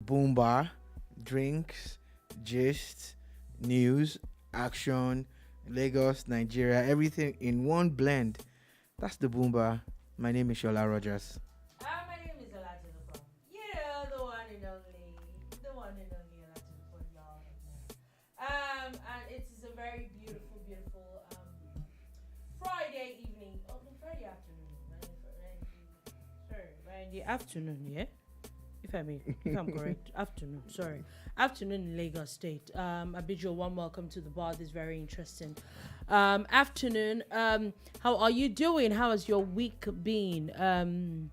boombar, drinks, gist, news, action, Lagos, Nigeria, everything in one blend. That's the boombar. My name is Shola Rogers. My name is Olatinubu. The one and only. The one and only Olatinubu, y'all. And it is a very beautiful, beautiful Friday evening. Oh, no, Friday afternoon. Sorry, Friday afternoon, yeah? If I'm correct. Afternoon, sorry. Afternoon in Lagos State. I bid you a warm welcome to the bar. This is very interesting. Afternoon. How are you doing? How has your week been?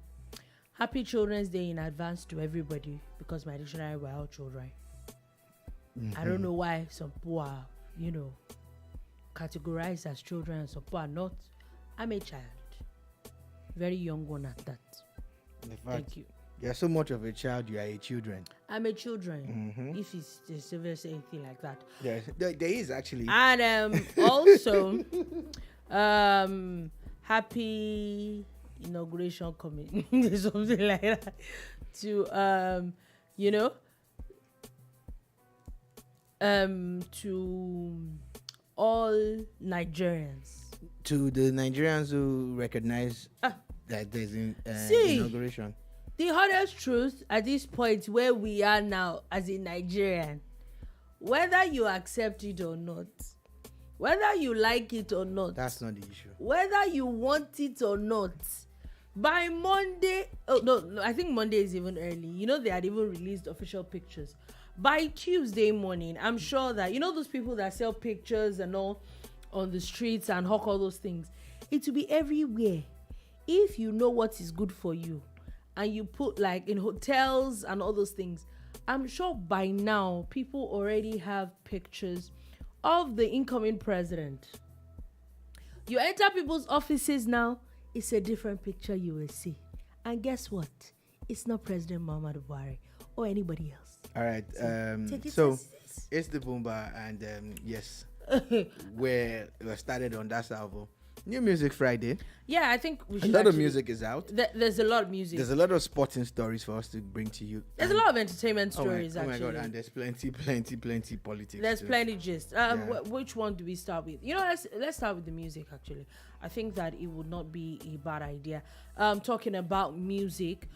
Happy Children's Day in advance to everybody, because my dictionary were all children. Mm-hmm. I don't know why some people are, categorized as children and some people are not. I'm a child. Very young one at that. Thank you. You're so much of a child, you are a children. I'm a children. Mm-hmm. If it's just anything like that. Yeah, there is actually. And also, happy inauguration coming. Something like that. To to all Nigerians. To the Nigerians who recognize that there's an inauguration. The honest truth at this point where we are now as a Nigerian, whether you accept it or not, whether you like it or not, that's not the issue. Whether you want it or not, by Monday, I think Monday is even early. They had even released official pictures. By Tuesday morning, I'm sure that, those people that sell pictures and all on the streets and hawk all those things, it will be everywhere. If you know what is good for you, and you put like in hotels and all those things, I'm sure by now people already have pictures of the incoming president. You enter people's offices now, it's a different picture you will see. And guess what? It's not President Muhammadu Buhari or anybody else. All right. So it's the boombar, and yes, we're started on that salvo. New Music Friday. Yeah, I think we should. A lot of music is out. There's a lot of music. There's a lot of sporting stories for us to bring to you. There's a lot of entertainment stories, actually. Oh my God, and there's plenty politics. There's plenty gist. Which one do we start with? Let's start with the music, actually. I think that it would not be a bad idea. Talking about music,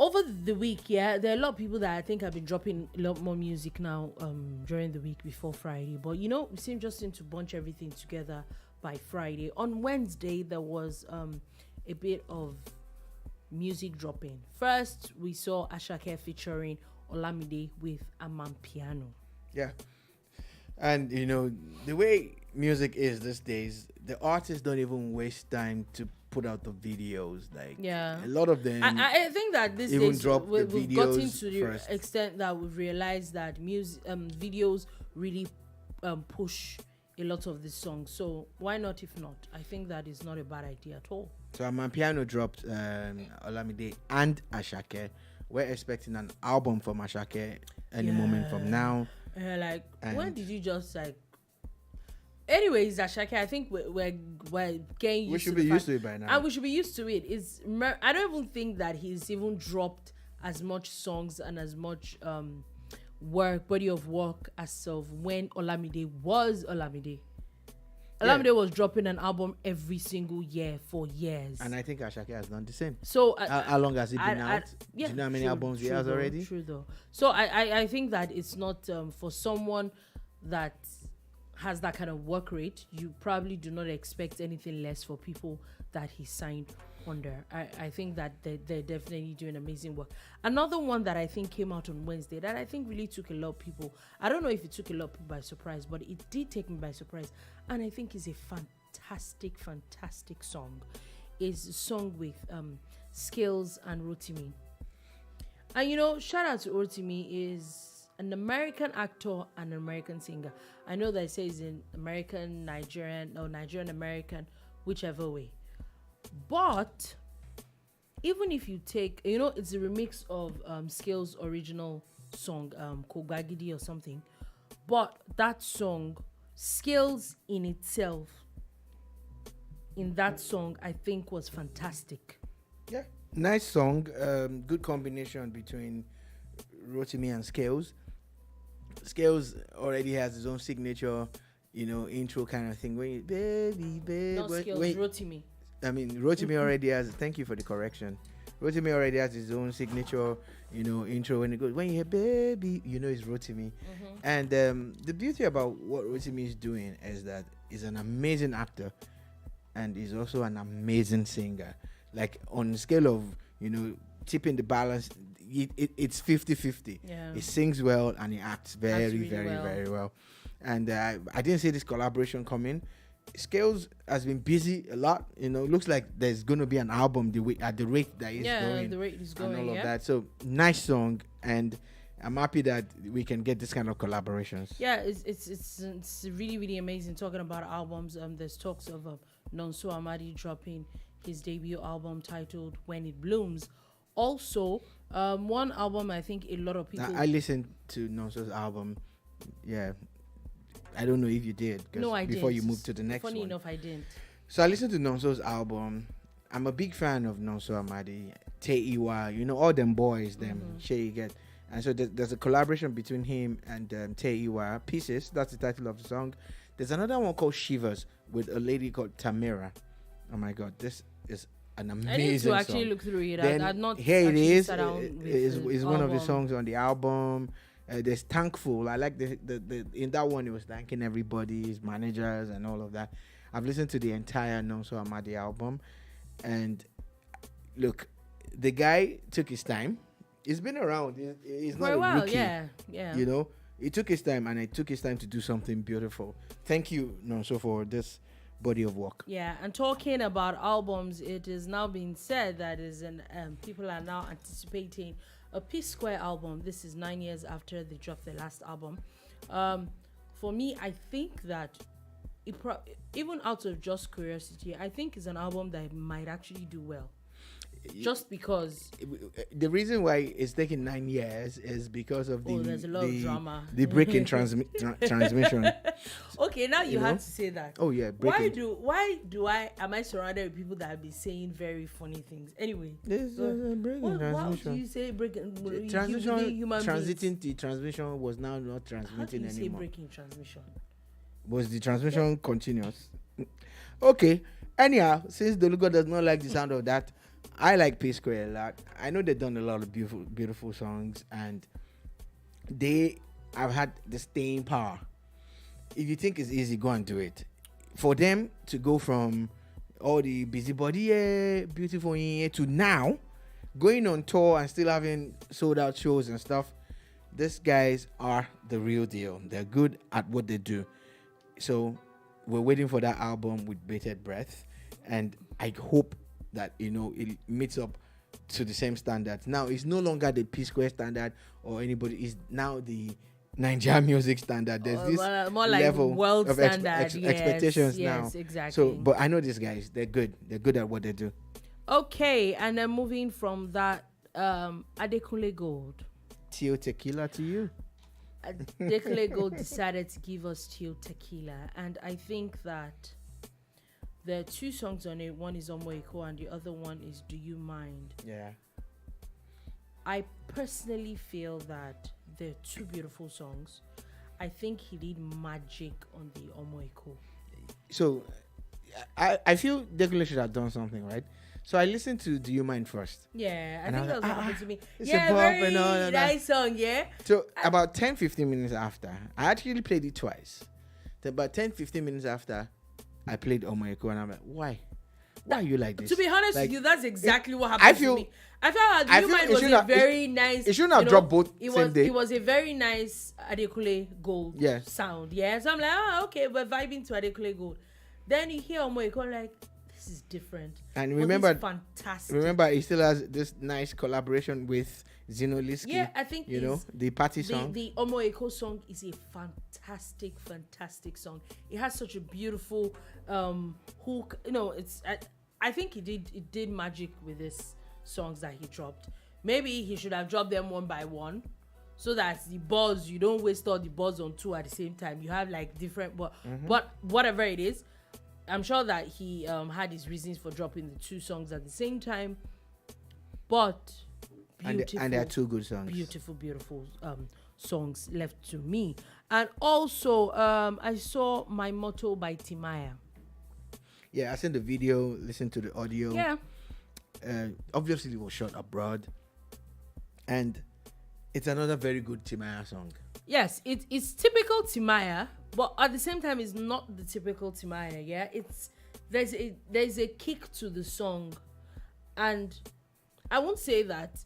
over the week, there are a lot of people that I think have been dropping a lot more music now during the week before Friday. But, we seem to bunch everything together by Friday. On Wednesday, there was a bit of music dropping. First, we saw Asake featuring Olamide with Amapiano. Yeah. And, the way music is these days, the artists don't even waste time to put out the videos. A lot of them. I think that this even days drop the we've videos gotten to the first. extent that we've realized that videos really push a lot of these songs. So why not? If not, I think that is not a bad idea at all. So Amapiano dropped Olamide and Asake. We're expecting an album from Asake any moment from now. When did you just Anyways, Asake, I think we're getting used to it. We should be used to it by now. And we should be used to it. I don't even think that he's even dropped as much songs and as much body of work as of when Olamide was Olamide. Olamide was dropping an album every single year for years. And I think Asake has done the same. So how long has it been out? Do you know how many albums he has already? True though. So I think that it's not for someone that has that kind of work rate, you probably do not expect anything less for people that he signed under. I think that they're definitely doing amazing work. Another one that I think came out on Wednesday that I think really took a lot of people, I don't know if it took a lot of people by surprise, but it did take me by surprise, and I think is a fantastic song, is a song with Skills and Rotimi. And shout out to Rotimi, is an American actor and an American singer. I know that it says in American, Nigerian, or Nigerian-American, whichever way. But even if you take, it's a remix of Skill's original song, Kogagidi or something. But that song, Skills in itself, in that song, I think was fantastic. Yeah. Nice song. Good combination between Rotimi and Scales. Scales already has his own signature, intro kind of thing. When you, baby, baby, Not skills, Rotimi. I mean, Rotimi already has. Thank you for the correction. Rotimi already has his own signature, intro. When it goes, when you hear baby, it's Rotimi. And the beauty about what Rotimi is doing is that he's an amazing actor, and he's also an amazing singer. Like on the scale of tipping the balance, it's 50-50. Yeah. He sings well and he acts very, really very, well. very well. And I didn't see this collaboration coming. Scales has been busy a lot. Looks like there's going to be an album at the rate that he's going. The rate is going. And all of that. So nice song, and I'm happy that we can get this kind of collaborations. Yeah, it's really, really amazing. Talking about albums, there's talks of Nonso Amadi dropping his debut album titled "When It Blooms." Also, one album I think a lot of people. I listened to Nonso's album. Yeah. I don't know if you did. No, I didn't. Before you moved to the next Funny one. enough, I didn't. So I listened to Nonso's album. I'm a big fan of Nonso Amadi, Teiwa, all them boys, you get. And so there's a collaboration between him and Teiwa, Pieces. That's the title of the song. There's another one called Shivers with a lady called Tamira. Oh my God, this is an amazing song. I need to actually look through it. I've not. Here it is. It's one of the songs on the album. There's Thankful. I like the in that one. It was thanking everybody, his managers, and all of that. I've listened to the entire Nonso Amadi album, and look, the guy took his time. He's been around. He's not for a while. rookie. Yeah. He took his time, and it took his time to do something beautiful. Thank you, Nonso, for this body of work. Yeah, and talking about albums, it is now being said that people are now anticipating a P-Square album. This is 9 years after they dropped their last album. For me, I think that even out of just curiosity, I think it's an album that might actually do well. Just because the reason why it's taking 9 years is because of there's a lot of drama. The break in transmission. Okay, now you have to say that. Oh yeah, am I surrounded with people that have been saying very funny things? Anyway, there's a break in transmission. Why do you say break in transiting the transmission was now not transmitting How do you anymore. say breaking transmission? Was the transmission continuous? Okay. Anyhow, since Dolugo does not like the sound of that, I like P-Square a lot. I know they've done a lot of beautiful songs, and they have had the staying power. If you think it's easy, go and do it. For them to go from all the busybody, beautiful to now going on tour and still having sold out shows and stuff, these guys are the real deal. They're good at what they do. So we're waiting for that album with bated breath, and I hope that it meets up to the same standards. Now it's no longer the P-Square standard or anybody. It's now the Nigerian music standard. There's this more like level world of standard. expectations now. Yes, exactly. So, but I know these guys. They're good. They're good at what they do. Okay, and then moving from that, Adekunle Gold. Tio Tequila to you. Adekunle Gold decided to give us Tio Tequila, and I think that there are two songs on it. One is Omoiko and the other one is Do You Mind? Yeah. I personally feel that they're two beautiful songs. I think he did magic on the Omoiko. So, I feel Adekunle should have done something, right? So I listened to Do You Mind first. Yeah, I think that was what happened to me. It's Yeah, a bop very and all of that. nice song, yeah. So about 10-15 minutes after, I actually played it twice. So about 10-15 minutes after, I played Omoiko, and I'm like, why? Why are you like this? To be honest Like, with you, that's exactly what happened to me. I felt like Do You Mind was a very nice. It shouldn't have dropped both It same was. day. It was a very nice Adekunle Gold sound. Yeah, so I'm like, okay, we're vibing to Adekunle Gold. Then you hear Omoiko, like, this is different. And remember, fantastic. Remember, he still has this nice collaboration with Zino Liski. Yeah, I think the party song. The Omoiko song is a fantastic song. It has such a beautiful hook. I think it did magic with these songs that he dropped. Maybe he should have dropped them one by one, so that the buzz, you don't waste all the buzz on two at the same time. You have like different, but whatever it is, I'm sure that he had his reasons for dropping the two songs at the same time. but And beautiful, there are two good songs. beautiful songs left to me. And also, I saw My Motto by Timaya. Yeah, I seen the video, listened to the audio. Yeah. Obviously, it was shot abroad. And it's another very good Timaya song. Yes, it's typical Timaya, but at the same time, it's not the typical Timaya. Yeah, there's a kick to the song, and I won't say that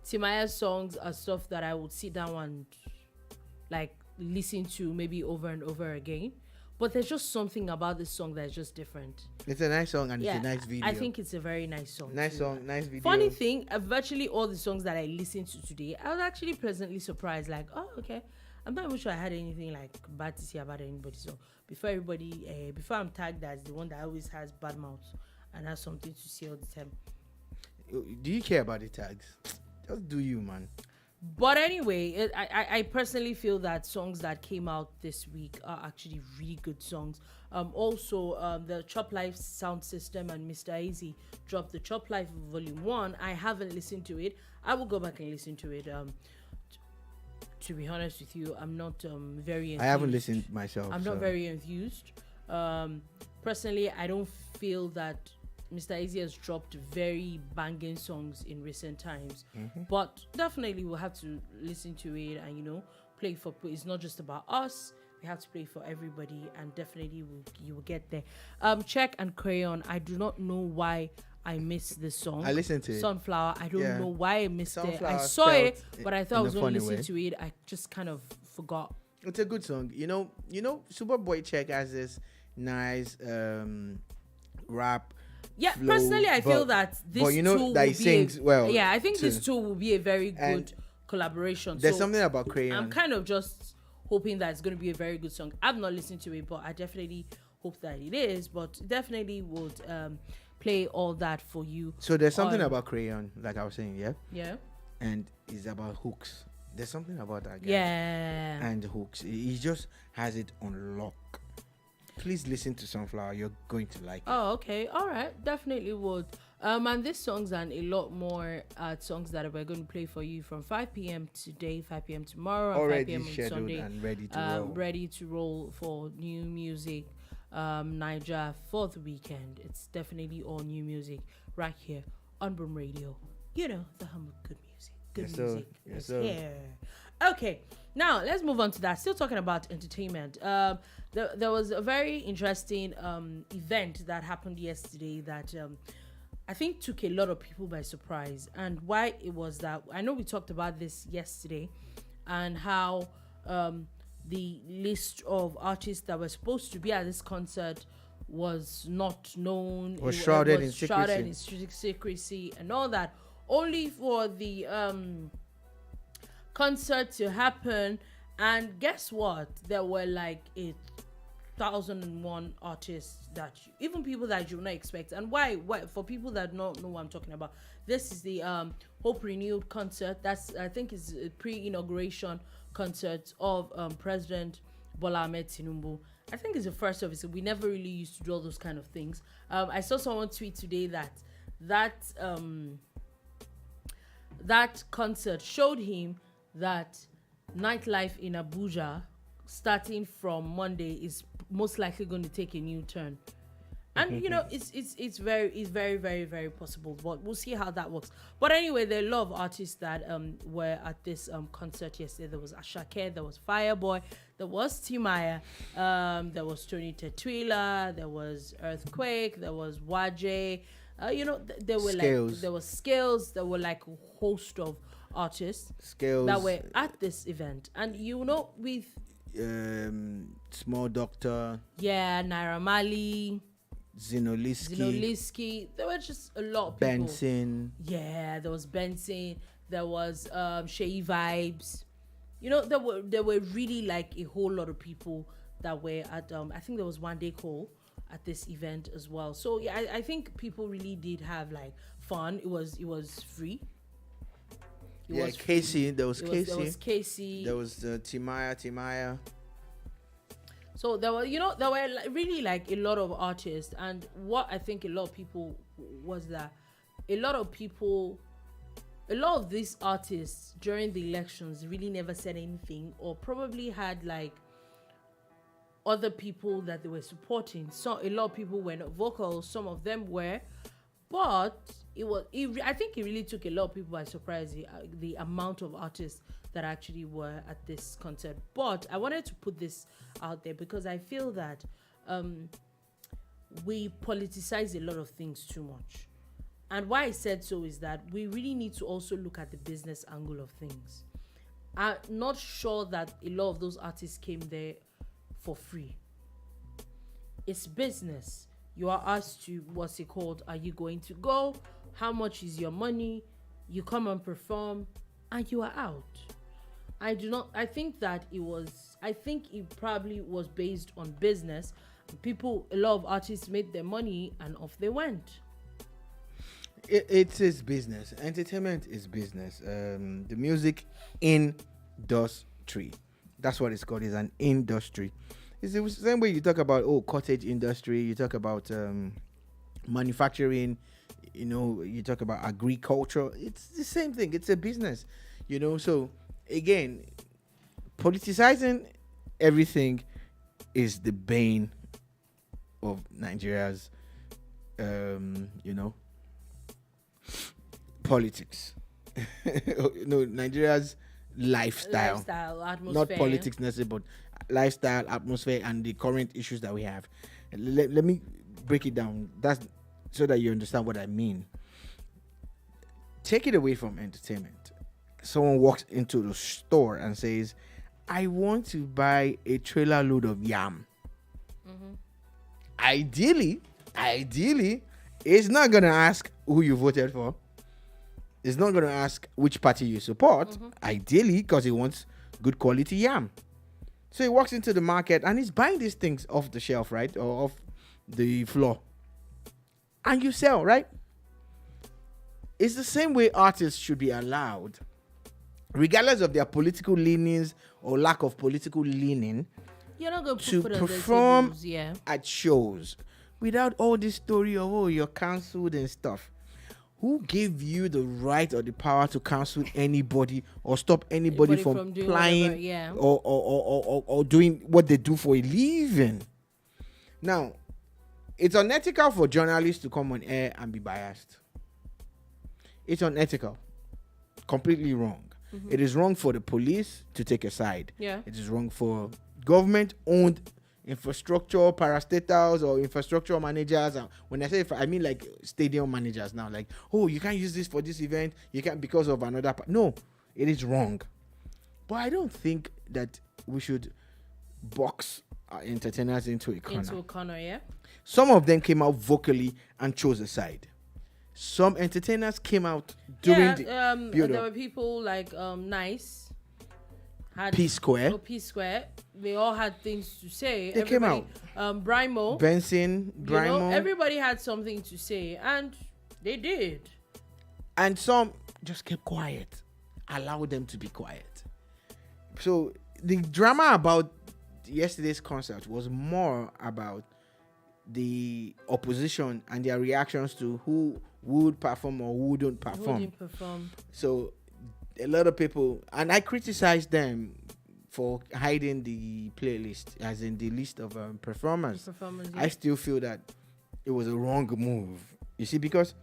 Timaya's songs are stuff that I would sit down and like listen to maybe over and over again. But there's just something about this song that's just different. It's a nice song and it's a nice video. I think it's a very nice song. Nice song, nice video. Funny thing, virtually all the songs that I listened to today, I was actually pleasantly surprised. Like, oh, okay. I'm not even sure I had anything like bad to say about anybody. So before I'm tagged as the one that always has bad mouth and has something to say all the time. Do you care about the tags? Just do you, man. But anyway, I personally feel that songs that came out this week are actually really good songs. Also, the Chop Life sound system and Mr. Easy dropped the Chop Life Volume 1. I haven't listened to it. I will go back and listen to it. To be honest with you, I'm not very enthused. I haven't listened myself. I'm not very enthused. Personally, I don't feel that Mr. Easy has dropped very banging songs in recent times, but definitely we'll have to listen to it and play for. It's not just about us. We have to play for everybody, and definitely you will get there. Check and Crayon. I do not know why I missed this song. I listened to it. Sunflower. I don't know why I missed Sunflower it. I saw it, but I thought I was going to listen way. to it. I just kind of forgot. It's a good song. Superboy Check has this nice rap. Yeah, flow, personally, I feel that this tool that will he sings well. Yeah, I think too. this tool will be a very good collaboration. There's something about Crayon. I'm kind of just hoping that it's going to be a very good song. I've not listened to it, but I definitely hope that it is. But definitely would play all that for you. So there's something about Crayon, like I was saying, yeah? Yeah. And it's about hooks. There's something about that guy. Yeah. And hooks. He just has it on lock. Please listen to Sunflower. You're going to like it. Oh, okay. All right. Definitely would. And these songs and a lot more songs that we're going to play for you from 5 p.m. today, 5 p.m. tomorrow, and already 5 p.m. on scheduled Sunday. and ready to roll. Ready to roll for new music. Niger for the weekend. It's definitely all new music right here on Boom Radio. The hum of good music. Good music is here. Okay, now let's move on to that. Still talking about entertainment. There was a very interesting event that happened yesterday that I think took a lot of people by surprise. And why it was that, I know we talked about this yesterday, and how the list of artists that were supposed to be at this concert was not known. Was shrouded in secrecy and all that, only for the concert to happen. And guess what? There were like 1,001 artists that even people that you would not expect. And why for people that don't know what I'm talking about, this is the Hope Renewed concert. That's, I think, is a pre-inauguration concert of President Bola Ahmed Tinubu. I think it's the first of it. So we never really used to do all those kind of things. I saw someone tweet today that concert showed him that nightlife in Abuja, starting from Monday, is most likely going to take a new turn. And it's very, very, very possible, but we'll see how that works. But anyway, there are a lot of artists that were at this concert yesterday. There was Asake, there was Fireboy, there was Timaya, there was Toney, there was Earthquake, there was Waje. There were Scales. there was Scales. There were like a host of artists Scales that were at this event. And with Small Doctor, Naira Marley, Zinoliski, there were just a lot of people. Benson. Yeah, there was Benson. There was Shei Vibes. There were really like a whole lot of people that were at. I think there was One Day Call at this event as well. So yeah, I think people really did have like fun. It was free. Casey. There was Casey. There was Casey. There was Timaya. So there were really like a lot of artists, and what I think a lot of people was that a lot of people a lot of these artists during the elections really never said anything, or probably had like other people that they were supporting. So a lot of people were not vocal, some of them were, but I think it really took a lot of people by surprise, the amount of artists that actually were at this concert. But I wanted to put this out there because I feel that we politicize a lot of things too much. And why I said so is that we really need to also look at the business angle of things. I'm not sure that a lot of those artists came there for free. It's business. You are asked to, what's it called? Are you going to go? How much is your money? You come and perform and you are out. I think it probably was based on business. A lot of artists made their money and off they went. It is business. Entertainment is business. The music industry. That's what it's called. It's an industry. It's the same way you talk about cottage industry. You talk about manufacturing. You talk about agriculture. It's the same thing. It's a business. So again, politicizing everything is the bane of Nigeria's politics. Nigeria's lifestyle atmosphere. Not politics necessarily, but lifestyle, atmosphere, and the current issues that we have. Let me break it down. That's so that you understand what I mean. Take it away from entertainment. Someone walks into the store and says, I want to buy a trailer load of yam. Mm-hmm. Ideally, it's not going to ask who you voted for. It's not going to ask which party you support. Mm-hmm. Ideally, because he wants good quality yam. So he walks into the market and he's buying these things off the shelf, right? Or off the floor. And you sell, right? It's the same way artists should be allowed, regardless of their political leanings or lack of political leaning, you're not going to perform at shows without all this story of, you're cancelled and stuff. Who gave you the right or the power to cancel anybody or stop anybody from playing or doing what they do for a living? Now, it's unethical for journalists to come on air and be biased. It's unethical. Completely wrong. Mm-hmm. It is wrong for the police to take a side. Yeah. It is wrong for government-owned infrastructure parastatals or infrastructure managers. And when I say I mean like stadium managers now, like, you can't use this for this event, you can't because of another no, it is wrong. But I don't think that we should box our entertainers into a corner. Yeah. Some of them came out vocally and chose a side. Some entertainers came out during the build-up. There were people like Nice, P Square. They all had things to say. They came out. Brimo. Benson, Brimo. Everybody had something to say, and they did. And some just kept quiet. Allow them to be quiet. So the drama about yesterday's concert was more about the opposition and their reactions to who would perform or who wouldn't perform. So a lot of people, and I criticized them for hiding the playlist, as in the list of performers. I still feel that it was a wrong move. You see, because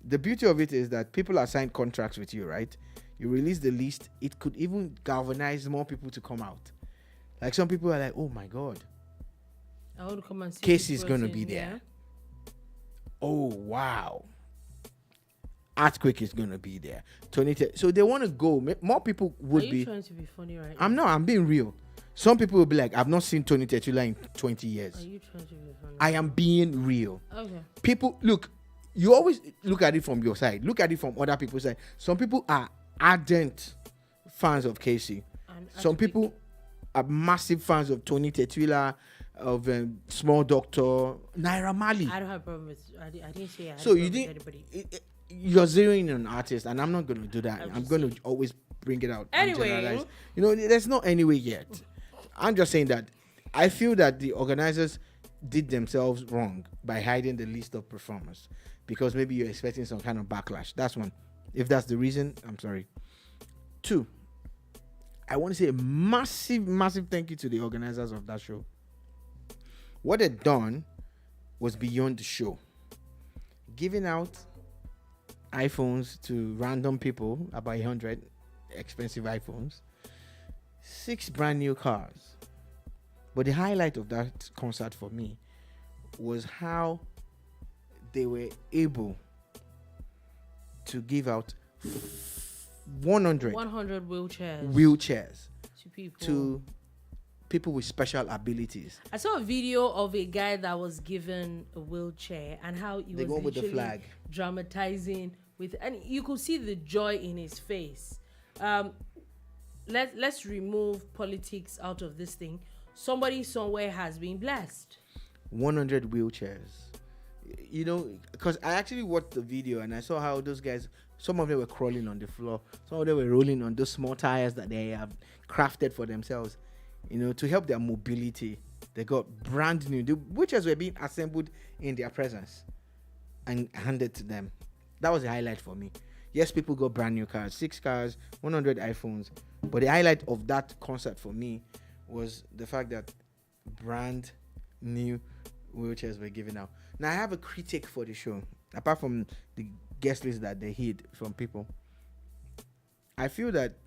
the beauty of it is that people are signed contracts with you, right? You release the list, it could even galvanize more people to come out. Like some people are like, oh my God, I want to come and see Casey's going to be there. Yeah. Oh, wow. Earthquake is going to be there. Toney, so they want to go. More people would be. Are you trying to be funny right now? I'm being real. Some people will be like, I've not seen Toney Tetula in 20 years. Are you trying to be funny? I am being real. Okay. People, look, you always look at it from your side. Look at it from other people's side. Some people are ardent fans of Casey. Some people are massive fans of Toney Tetula, of Small Doctor, Naira Marley. I don't have a problem with. I didn't say. So you didn't. You're zeroing in an artist, and I'm not going to do that. I'm going to always bring it out. Anyway, there's not anyway yet. I'm just saying that I feel that the organizers did themselves wrong by hiding the list of performers, because maybe you're expecting some kind of backlash. That's one. If that's the reason, I'm sorry. 2, I want to say a massive thank you to the organizers of that show. What they'd done was beyond the show. Giving out iPhones to random people, about 100 expensive iPhones, 6 brand new cars. But the highlight of that concert for me was how they were able to give out 100 wheelchairs to people with special abilities. I saw a video of a guy that was given a wheelchair and how he was with the flag dramatizing with, and you could see the joy in his face. Let's remove politics out of this thing. Somebody somewhere has been blessed. 100 wheelchairs. You know, because I actually watched the video and I saw how those guys, some of them were crawling on the floor, some of them were rolling on those small tires that they have crafted for themselves, you know, to help their mobility. They got brand new, the wheelchairs were being assembled in their presence and handed to them. That was the highlight for me. Yes, people got brand new cars, 6 cars, 100 iPhones, but the highlight of that concert for me was the fact that brand new wheelchairs were given out. Now I have a critique for the show, apart from the guest list that they hid from people. I feel that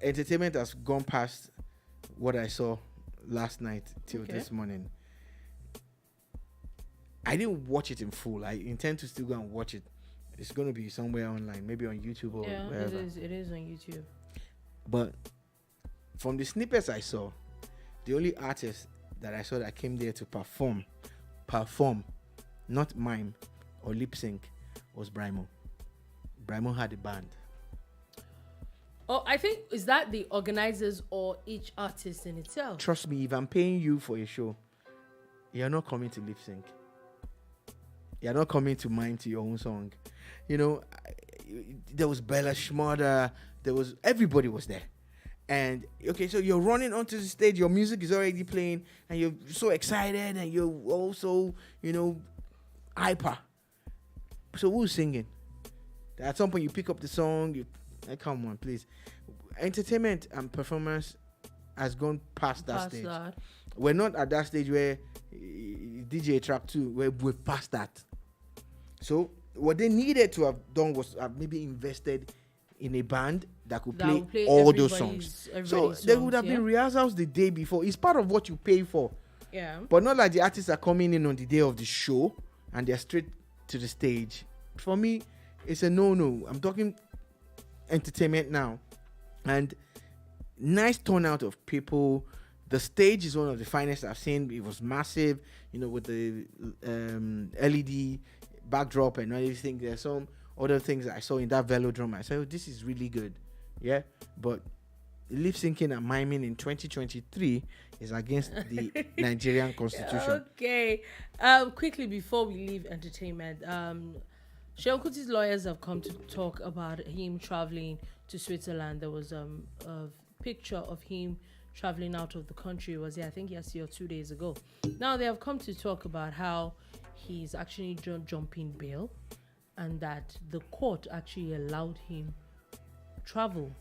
entertainment has gone past what I saw last night till this morning. I didn't watch it in full. I intend to still go and watch it. It's going to be somewhere online, maybe on YouTube or wherever. It is on YouTube. But from the snippets I saw, the only artist that I saw that came there to perform, not mime or lip sync, was Brimo. Brimo had a band. Oh, I think, is that the organizers or each artist in itself? Trust me, if I'm paying you for a show, you're not coming to lip sync. You're not coming to mime to your own song. You know, there was Bella Schmurda, everybody was there. And okay, so you're running onto the stage, your music is already playing, and you're so excited, and you're also, you know, hyper. So who's singing? At some point, you pick up the song. Come on, please. Entertainment and performance has gone past that stage. We're not at that stage where DJ track 2, where we're past that. So what they needed to have done was maybe invested in a band that could play all those songs. So there would have been rehearsals the day before. It's part of what you pay for. Yeah. But not like the artists are coming in on the day of the show and they're straight to the stage. For me, it's a no-no. I'm talking entertainment now. And nice turnout of people. The stage is one of the finest I've seen. It was massive, you know, with the LED backdrop and everything. There's some other things that I saw in that velodrome. I said, oh, this is really good. Yeah. But lip syncing and miming in 2023 is against the Nigerian constitution. Okay. Quickly before we leave entertainment, Seun Kuti's lawyers have come to talk about him traveling to Switzerland. There was a picture of him traveling out of the country. Was I think yesterday or 2 days ago. Now they have come to talk about how he's actually jumping bail, and that the court actually allowed him travel.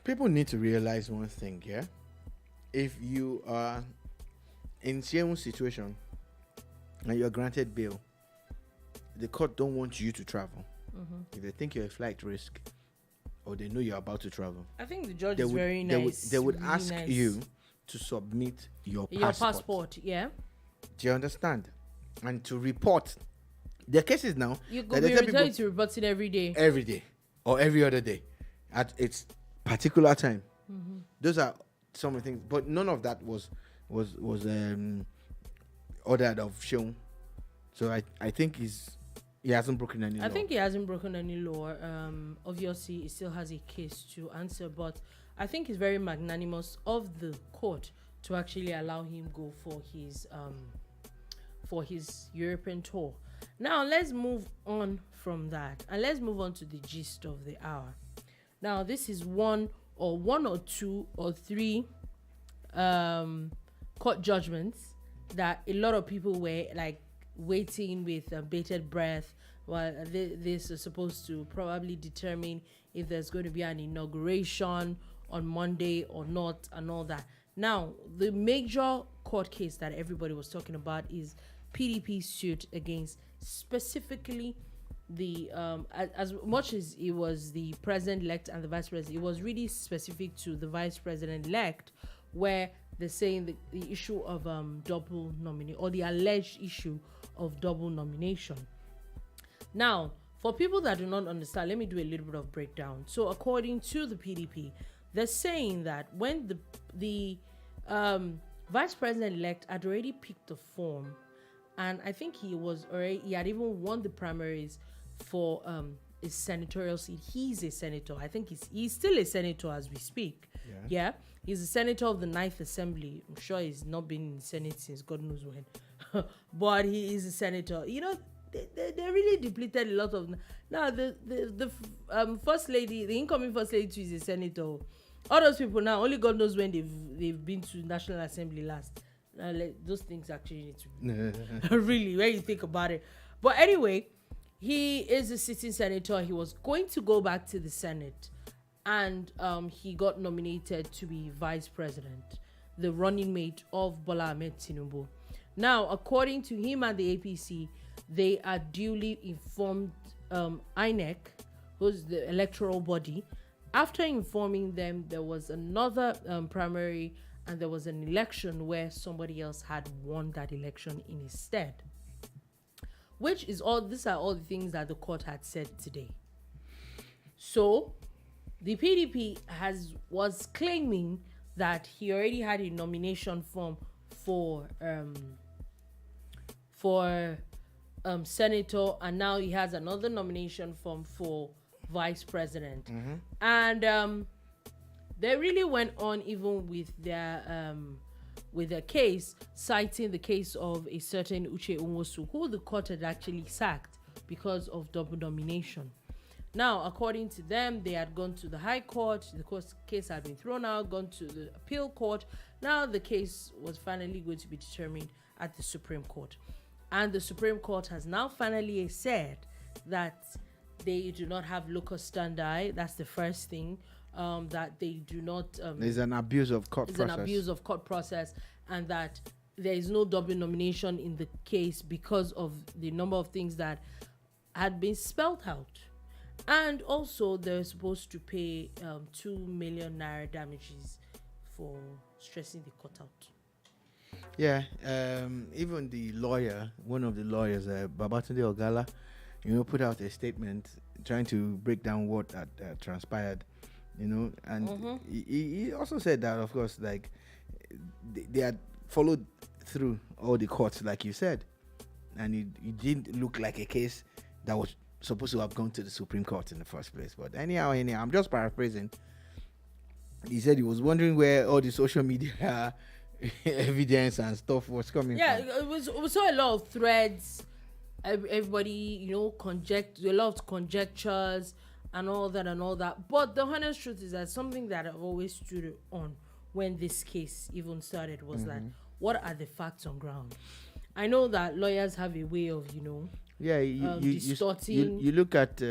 People need to realize one thing, yeah? If you are in Seun's situation and you're granted bail, the court don't want you to travel. If they think you're a flight risk or they know you're about to travel, I think the judge is very nice. They would really ask nice. you to submit your passport. Yeah. Do you understand? And to report. There are cases now. You could be returning to report it every day. Every day. Or every other day. At its particular time. Those are some of the things. But none of that was ordered of Seun. So I think he hasn't broken any law. I think he hasn't broken any law. Obviously, he still has a case to answer. But I think it's very magnanimous of the court to actually allow him go for his European tour. Now let's move on from that, and let's move on to the gist of the hour. Now this is one or two or three court judgments that a lot of people were like waiting with bated breath while this is supposed to probably determine if there's going to be an inauguration on Monday or not and all that. Now, the major court case that everybody was talking about is PDP's suit against specifically the as much as it was the president-elect and the vice president, it was really specific to the vice president-elect, where they're saying the issue of double nomination, or the alleged issue of double nomination. Now, for people that do not understand, let me do a little bit of breakdown. So according to the PDP, they're saying that when the vice president-elect had already picked the form, and I think he had even won the primaries for his senatorial seat. He's a senator. I think he's still a senator as we speak. Yeah. He's a senator of the 9th Assembly. I'm sure he's not been in the Senate since God knows when. But he is a senator. You know, they really depleted a lot of... Now, the first lady, the incoming first lady too, is a senator. All those people now, only God knows when they've been to National Assembly last. Those things actually need to be... really, when you think about it. But anyway, he is a sitting senator. He was going to go back to the Senate, and he got nominated to be vice president, the running mate of Bola Ahmed Tinubu. Now, according to him and the APC, they are duly informed INEC, who's the electoral body. After informing them, there was another primary, and there was an election where somebody else had won that election in his stead. These are all the things that the court had said today. So the PDP was claiming that he already had a nomination form for senator, and now he has another nomination form for vice president. Mm-hmm. And they really went on even with their case, citing the case of a certain Uche Nwosu, who the court had actually sacked because of double nomination. Now, according to them, they had gone to the High Court. The case had been thrown out, gone to the Appeal Court. Now, the case was finally going to be determined at the Supreme Court. And the Supreme Court has now finally said that they do not have locus standi. That's the first thing. That they do not... there's an abuse of court process. An abuse of court process, and that there is no double nomination in the case because of the number of things that had been spelled out. And also, they're supposed to pay 2 million naira damages for stressing the court out. Yeah, even the lawyer, one of the lawyers, Babatunde Ogala, put out a statement trying to break down what had transpired, and mm-hmm. he also said that, of course, like they had followed through all the courts, like you said, and it didn't look like a case that was supposed to have gone to the Supreme Court in the first place. But anyhow, I'm just paraphrasing. He said he was wondering where all the social media evidence and stuff was coming from. Yeah, we saw a lot of threads. Everybody, a lot of conjectures and all that. But the honest truth is that something that I've always stood on when this case even started was that what are the facts on ground? I know that lawyers have a way of, distorting. You look at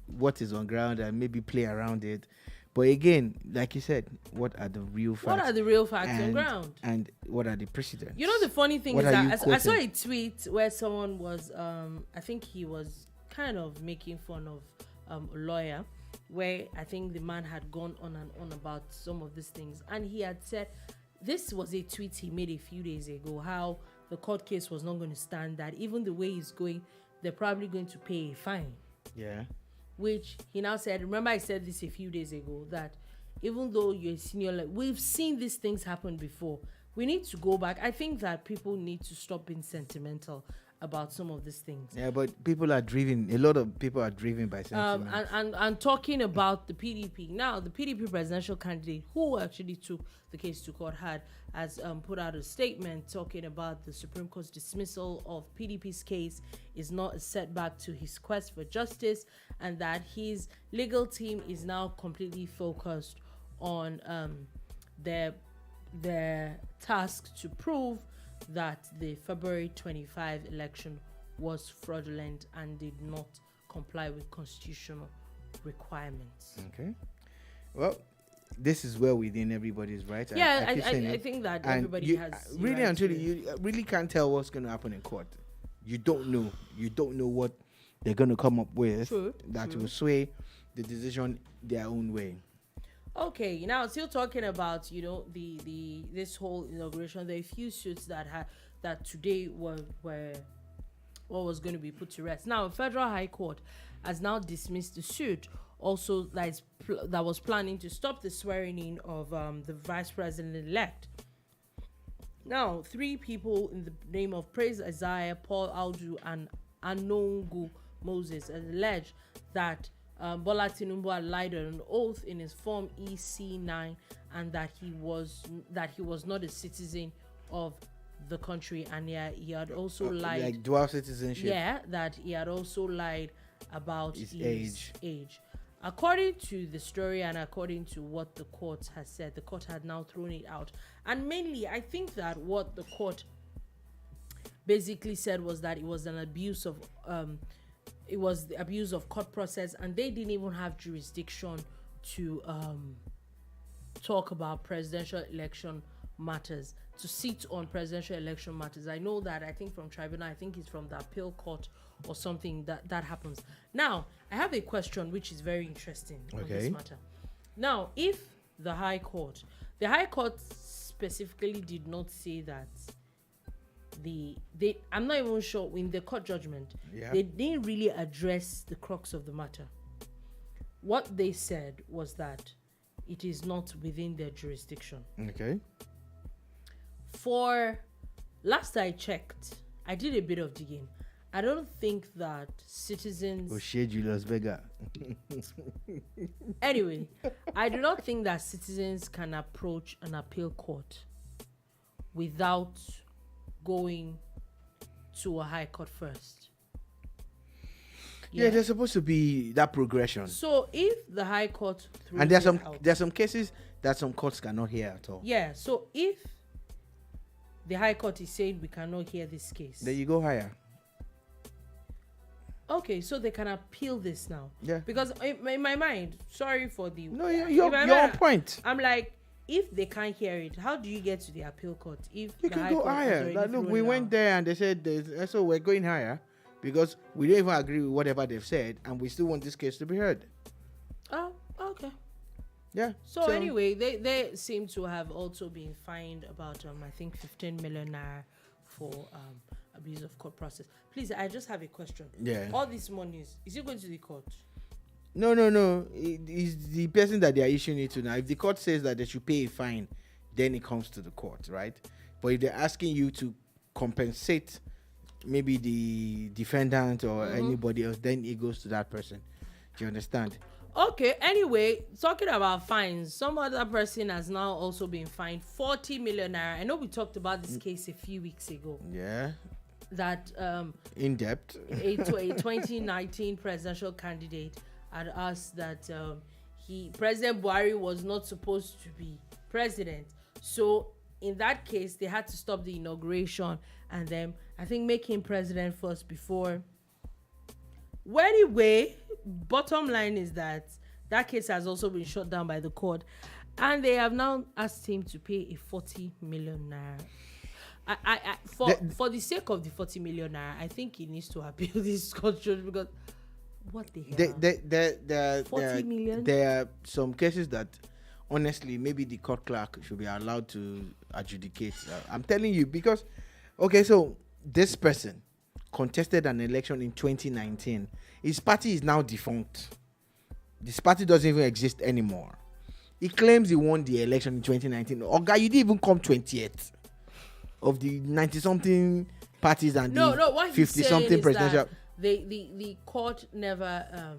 what is on ground and maybe play around it. But again, like you said, what are the real facts? What are the real facts on ground? And what are the precedents? The funny thing is that I saw a tweet where someone was, I think he was kind of making fun of a lawyer, where I think the man had gone on and on about some of these things. And he had said, this was a tweet he made a few days ago, how the court case was not going to stand, that even the way it's going, they're probably going to pay a fine. Yeah. Which he now said, remember I said this a few days ago, that even though you're a senior, we've seen these things happen before. We need to go back. I think that people need to stop being sentimental about some of these things. Yeah, but people are driven. A lot of people are driven by sentiment. And talking about the PDP. Now, the PDP presidential candidate who actually took the case to court has put out a statement talking about the Supreme Court's dismissal of PDP's case is not a setback to his quest for justice, and that his legal team is now completely focused on their task to prove that the February 25 election was fraudulent and did not comply with constitutional requirements. Okay. Well, this is well within everybody's right. Yeah, keep saying I it. think that And everybody has the really right until to- you really can't tell what's going to happen in court. You don't know. You don't know what they're going to come up with True, that true. will sway the decision their own way. Okay, now still talking about the this whole inauguration. There are a few suits that today were what was going to be put to rest. Now, a federal high court has now dismissed the suit also that was planning to stop the swearing in of the vice president elect. Now, 3 people in the name of Praise Isaiah, Paul Audu, and Anongu Moses alleged that bolatinubu had lied on an oath in his form EC9 and that he was not a citizen of the country, and he had also lied, like dual citizenship. yeah, that he had also lied about His age. According to the story and according to what the court has said, the court had now thrown it out. And mainly, I think that what the court basically said was that it was an abuse of it was the abuse of court process, and they didn't even have jurisdiction to talk about presidential election matters, to sit on presidential election matters. I know that, I think from tribunal, I think it's from the appeal court or something that happens. Now, I have a question which is very interesting on this matter. Now, if the High Court specifically did not say that I'm not even sure in the court judgment, they didn't really address the crux of the matter. What they said was that it is not within their jurisdiction. Okay. For last I checked, I did a bit of digging. I don't think that citizens. Julius Vega. Anyway, I do not think that citizens can approach an appeal court without going to a high court first. Yeah, there's supposed to be that progression. So if the high court throws And there's it out, some cases that some courts cannot hear at all. yeah, so if the high court is saying we cannot hear this case, There you go higher. okay, so they can appeal this now. Yeah. Because in my mind, sorry for the No, you're in my on mind, point. I'm like, if they can't hear it, how do you get to the appeal court? If You the can High go Court has higher. already Like, look, thrown we it went out? there and they said, so we're going higher because we don't even agree with whatever they've said and we still want this case to be heard. Oh, okay. Yeah. So anyway, they seem to have also been fined about I think 15 million naira for abuse of court process. Please, I just have a question. Yeah. All this money is it going to the court? No. It is the person that they are issuing it to now. If the court says that they should pay a fine, then it comes to the court, right? But if they're asking you to compensate maybe the defendant or anybody else, then it goes to that person. Do you understand? Okay, anyway, talking about fines, some other person has now also been fined 40 million naira. I know we talked about this case a few weeks ago. Yeah. That In depth. a 2019 presidential candidate had asked that President Buhari was not supposed to be president. So in that case, they had to stop the inauguration and then I think make him president first before. Well, anyway, bottom line is that case has also been shut down by the court, and they have now asked him to pay a 40 million naira. For the sake of the 40 million naira, I think he needs to appeal this court judge because what the hell? 40 million? There are some cases that honestly maybe the court clerk should be allowed to adjudicate. I'm telling you because, okay, so this person contested an election in 2019. His party is now defunct. This party doesn't even exist anymore. He claims he won the election in 2019. Oga, you didn't even come 20th of the 90-something parties and the what he's 50-something presidential. The court never.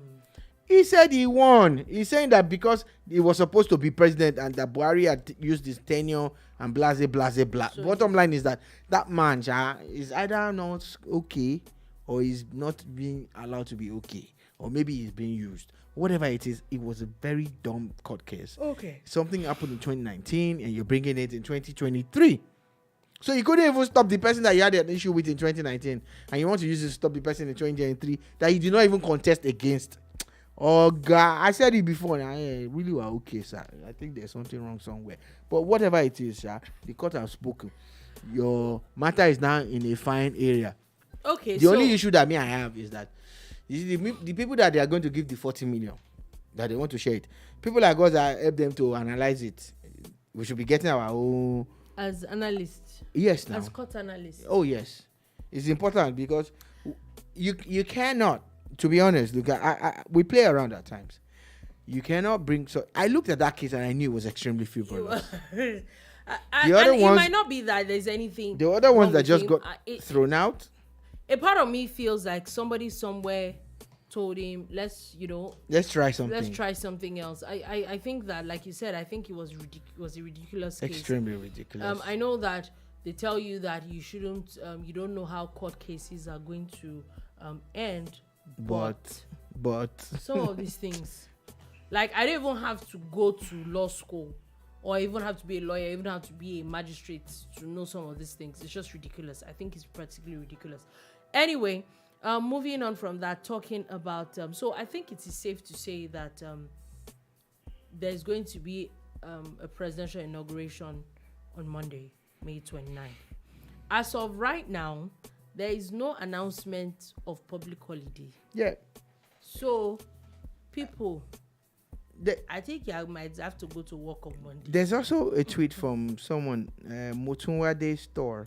He said he won. He's saying that because he was supposed to be president and that Buhari had used his tenure and blah. So bottom line is that man is either not okay or he's not being allowed to be okay. Or maybe he's being used. Whatever it is, it was a very dumb court case. Okay. Something happened in 2019 and you're bringing it in 2023. So you couldn't even stop the person that you had an issue with in 2019, and you want to use it to stop the person in 2023 that you did not even contest against. Oh God, I said it before. Now, really, well, okay, sir. I think there's something wrong somewhere. But whatever it is, sir, the court has spoken. Your matter is now in a fine area. Okay. The only issue that I have is that the people that they are going to give the 40 million, that they want to share it, people like us that help them to analyze it. We should be getting our own. As analysts. Yes, now. As court analysts. Oh yes, it's important because you cannot. To be honest, look, we play around at times. You cannot bring. So I looked at that case and I knew it was extremely frivolous. The other ones, it might not be that there's anything. The other ones that just him. got thrown out. A part of me feels like somebody somewhere told him, let's try something else. I think that, like you said, I think it was a ridiculous case. Extremely ridiculous. I know that they tell you that you shouldn't. You don't know how court cases are going to end. But some of these things, like, I don't even have to go to law school or even have to be a lawyer, even have to be a magistrate to know some of these things. It's just ridiculous. I think it's practically ridiculous. Anyway, moving on from that, talking about so I think it is safe to say that there's going to be a presidential inauguration on Monday, May 29th. As of right now, there is no announcement of public holiday. Yeah. So, people, I think I might have to go to work on Monday. There's also a tweet from someone, Motunwade Store,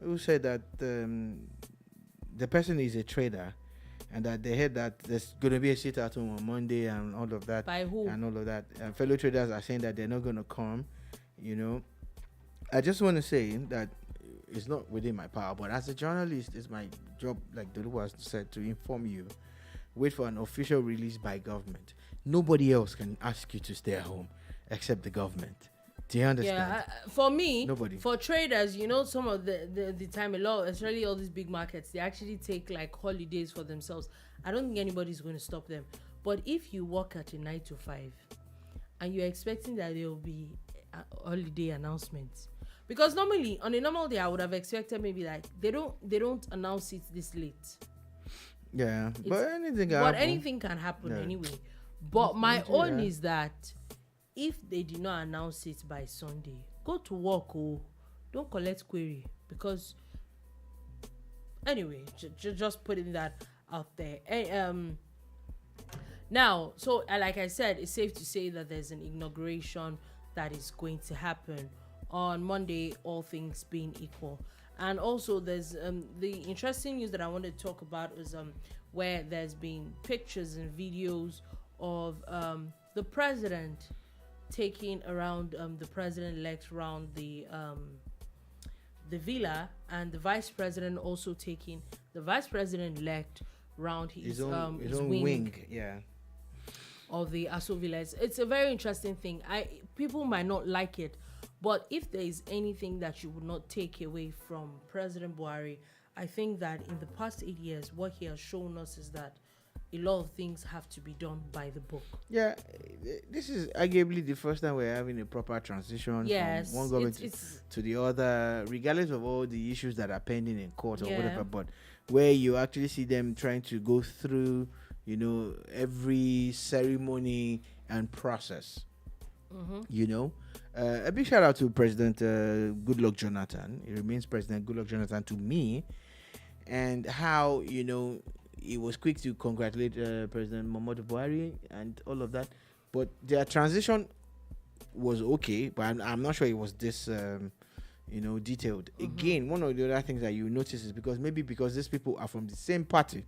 who said that the person is a trader, and that they heard that there's going to be a sit-at-home on Monday and all of that. By who? And all of that. Fellow traders are saying that they're not going to come. I just want to say that it's not within my power, but as a journalist, it's my job, like Dolu has said, to inform you. Wait for an official release by government. Nobody else can ask you to stay at home except the government. Do you understand? Yeah, for me, nobody. For traders, some of the time, a lot, especially all these big markets, they actually take like holidays for themselves. I don't think anybody's going to stop them. But if you work at a 9 to 5 and you're expecting that there will be a holiday announcements, because normally on a normal day I would have expected maybe like they don't announce it this late. Yeah, but anything can happen anyway. But my own is that if they did not announce it by Sunday, go to work. Don't collect query, because anyway, just putting that out there. Now, so like I said, it's safe to say that there's an inauguration that is going to happen on Monday, all things being equal. And also there's the interesting news that I want to talk about is where there's been pictures and videos of the president taking around the president-elect around the villa, and the vice president also taking the vice president-elect round his own wing. Yeah. Of the Aso Villa. It's a very interesting thing. People might not like it, but if there is anything that you would not take away from President Buhari, I think that in the past 8 years, what he has shown us is that a lot of things have to be done by the book. Yeah, this is arguably the first time we're having a proper transition from one government to the other, regardless of all the issues that are pending in court or whatever, but where you actually see them trying to go through, every ceremony and process. A big shout out to President Goodluck Jonathan. He remains President Goodluck Jonathan to me, and how he was quick to congratulate President Muhammadu Buhari and all of that, but their transition was okay, but I'm not sure it was this detailed. Again, one of the other things that you notice is because these people are from the same party, it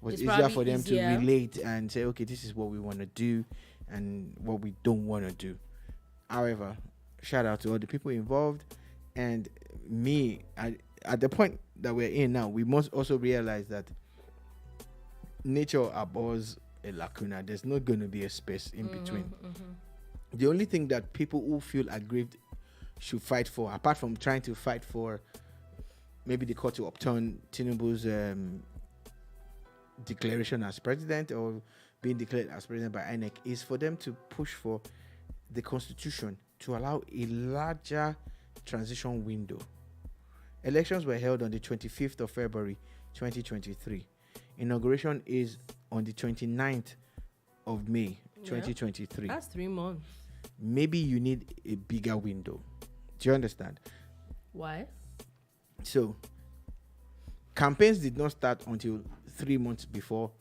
was easier for them to relate and say, okay, this is what we want to do and what we don't want to do. However, shout out to all the people involved, and me, at the point that we're in now, we must also realize that nature abhors a lacuna. There's not going to be a space in between. The only thing that people who feel aggrieved should fight for, apart from trying to fight for maybe the court to upturn Tinubu's declaration as president or being declared as president by INEC, is for them to push for the constitution to allow a larger transition window Elections were held on the 25th of February 2023. Inauguration is on the 29th of May 2023. That's 3 months. Maybe you need a bigger window. Do you understand? Why? So, campaigns did not start until 3 months before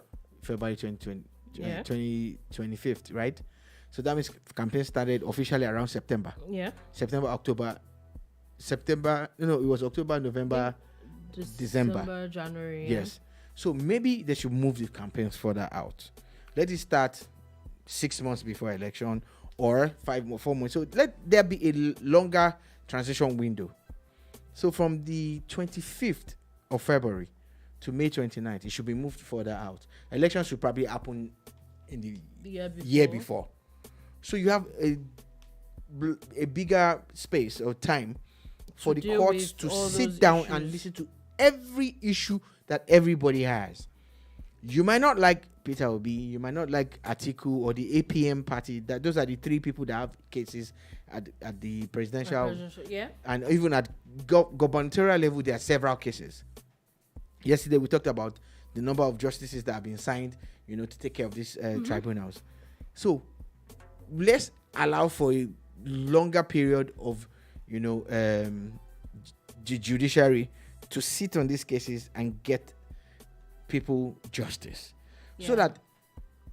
February 2025, right? So that means campaign started officially around September. Yeah. September, October. It was October, November, December. January. Yes. So maybe they should move the campaigns further out. Let it start 6 months before election or 4 months. So let there be a longer transition window. So from the 25th of February to May 29th, it should be moved further out. Elections should probably happen in the year before. So you have a bigger space or time for the courts to sit down and listen to every issue that everybody has. You might not like Peter Obi, you might not like Atiku or the APM party. Those are the three people that have cases at the presidential, and even at gubernatorial level, there are several cases. Yesterday we talked about the number of justices that have been signed, to take care of these tribunals. So let's allow for a longer period of, the judiciary to sit on these cases and get people justice, so that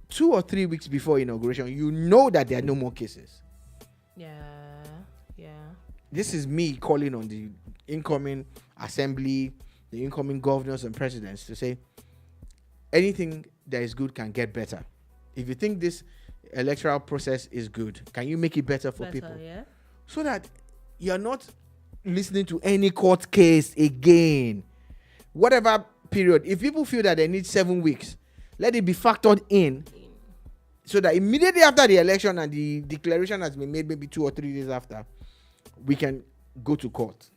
2 or 3 weeks before inauguration, that there are no more cases. This is me calling on the incoming assembly, the incoming governors and presidents to say anything that is good can get better. If you think this electoral process is good, can you make it better for people? So that you're not listening to any court case again. Whatever period, if people feel that they need 7 weeks, let it be factored in, so that immediately after the election and the declaration has been made, maybe 2 or 3 days after, we can go to court.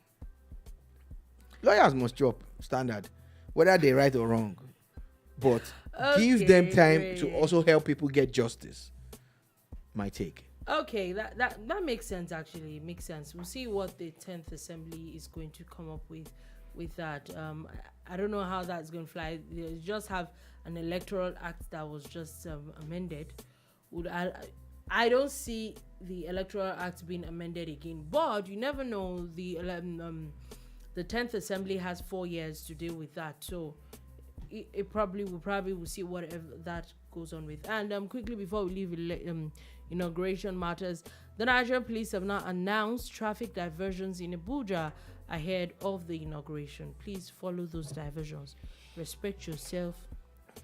Lawyers must job standard, whether they're right or wrong, but give them time to also help people get justice. My take. Okay, that makes sense. Actually, it makes sense. We'll see what the 10th Assembly is going to come up with that. I don't know how that's going to fly. They just have an electoral act that was just amended. I don't see the electoral act being amended again, but you never know. The 10th Assembly has 4 years to deal with that, so it probably will see whatever that goes on with. And quickly before we leave inauguration matters, the Nigerian police have now announced traffic diversions in Abuja ahead of the inauguration. Please follow those diversions. Respect yourself.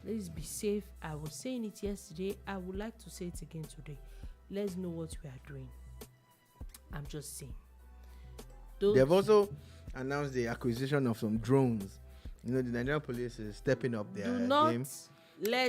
Please be safe. I was saying it yesterday. I would like to say it again today. Let's know what we are doing. I'm just saying. They've also announced the acquisition of some drones. The Nigerian police is stepping up their game.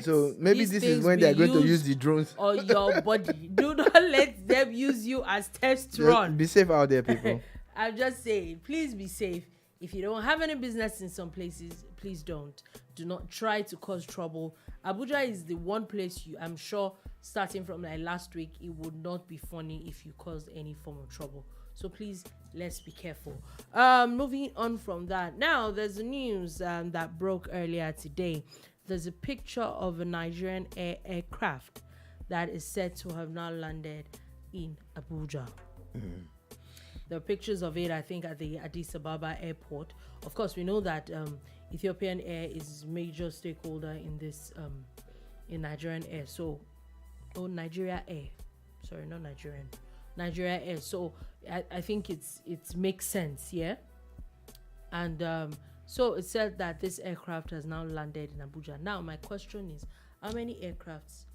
So maybe this is when they're going to use the drones on your body. Do not let them use you as test run. Be safe out there, people. I'm just saying, please be safe. If you don't have any business in some places, please don't. Do not try to cause trouble. Abuja is the one place I'm sure, starting from like last week, it would not be funny if you caused any form of trouble. So please, let's be careful. Moving on from that. Now, there's a news that broke earlier today. There's a picture of a Nigerian aircraft that is said to have now landed in Abuja. Mm-hmm. There are pictures of it, I think, at the Addis Ababa airport. Of course, we know that Ethiopian Air is major stakeholder in this, in Nigerian Air. So, Nigeria Air. Sorry, not Nigerian. Nigeria Air. So, I think it makes sense, yeah? And so it said that this aircraft has now landed in Abuja. Now, my question is, how many aircrafts